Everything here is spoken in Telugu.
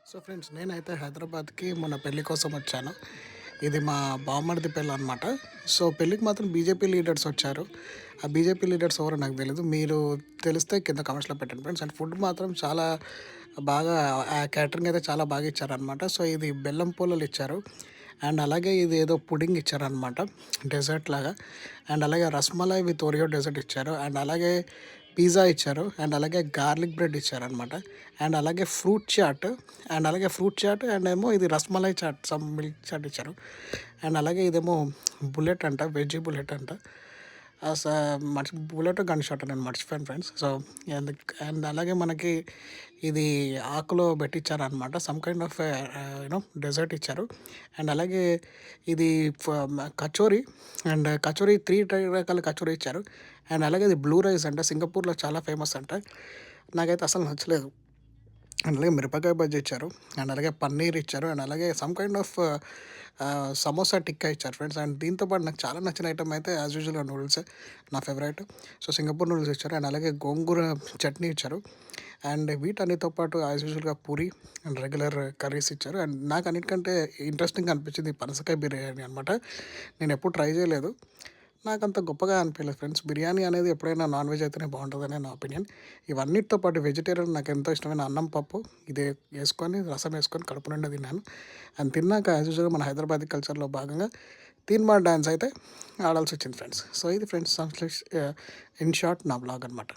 సో ఫ్రెండ్స్ నేనైతే హైదరాబాద్‌కి మొన్న పెళ్లి కోసం వచ్చాను. ఇది మా బావమరిది పెళ్ళనమాట. సో పెళ్ళికి మాత్రం బీజేపీ లీడర్స్ వచ్చారు. ఆ బీజేపీ లీడర్స్ ఎవరో నాకు తెలీదు. మీరు తెలిస్తే కింద కామెంట్స్‌లో పెట్టండి ఫ్రెండ్స్. అండ్ ఫుడ్ మాత్రం చాలా బాగా ఆ క్యాటరింగ్ అయితే చాలా బాగా ఇచ్చారనమాట. సో ఇది బెల్లం పూలలు ఇచ్చారు. అండ్ అలాగే ఇది ఏదో పుడింగ్ ఇచ్చారనమాట. డెజర్ట్ లాగా. అండ్ అలాగే రస్మలై విత్ ఓరియో డెజర్ట్ ఇచ్చారు. అండ్ అలాగే పిజ్జా ఇచ్చారు. అండ్ అలాగే గార్లిక్ బ్రెడ్ ఇచ్చారనమాట. అండ్ అలాగే ఫ్రూట్ చాట్ అండ్ ఏమో ఇది రస్మలై చాట్ సమ్ మిల్క్ చాట్ ఇచ్చారు. అండ్ అలాగే ఇదేమో బుల్లెట్ అంట, వెజ్ బుల్లెట్ అంట. బుల్లెట్ గన్ షాట్ నేను మర్చిపోయాను ఫ్రెండ్స్. సో అండ్ అలాగే మనకి ఇది ఆకులో పెట్టించారనమాట. సమ్ కైండ్ ఆఫ్ డెజర్ట్ ఇచ్చారు. అండ్ అలాగే ఇది కచోరీ అండ్ కచోరీ 3 రకాల కచోరీ ఇచ్చారు. అండ్ అలాగే ఇది బ్లూ రైస్ అంట, సింగపూర్‌లో చాలా ఫేమస్ అంట. నాకైతే అసలు నచ్చలేదు. అండ్ అలాగే మిరపకాయ బజ్జీ ఇచ్చారు. అండ్ అలాగే పన్నీర్ ఇచ్చారు. అండ్ అలాగే some kind of samosa tikka ఇచ్చారు ఫ్రెండ్స్. అండ్ దీంతో పాటు నాకు చాలా నచ్చిన ఐటెమ్ అయితే యాజ్ యూజువల్‌గా నూడిల్సే నా ఫేవరెట్. సో సింగపూర్ నూడిల్స్ ఇచ్చారు. అండ్ అలాగే గోంగూర చట్నీ ఇచ్చారు. అండ్ వీటన్నిటితో పాటు యాజ్ యూజువల్‌గా పూరి అండ్ రెగ్యులర్ కర్రీస్ ఇచ్చారు. అండ్ నాకు అన్నిటికంటే ఇంట్రెస్టింగ్‌గా అనిపించింది పనసకాయ బిర్యానీ అనమాట. నేను ఎప్పుడు ట్రై చేయలేదు. నాకంత గొప్పగా అనిపియలేదు ఫ్రెండ్స్. బిర్యానీ అనేది ఎప్పుడైనా నాన్ వెజ్ అయితేనే బావుంటదని నా ఒపీనియన్. ఇవన్నిటితో పాటు వెజిటేరియన్ నాకెంతో ఇష్టమైన అన్నం, పప్పు ఇదే యేసుకొని, రసం యేసుకొని కడుపు నిండా తిన్నాను. అండ్ తిన్నాక యాజ్ యూజువల్‌గా మన హైదరాబాదీ కల్చర్‌లో భాగంగా తీన్మార్ డాన్స్ అయితే ఆడాల్సొచ్చింది ఫ్రెండ్స్. సో ఇది ఫ్రెండ్స్ ఇన్ షార్ట్ నా వ్లాగ్ అనమాట.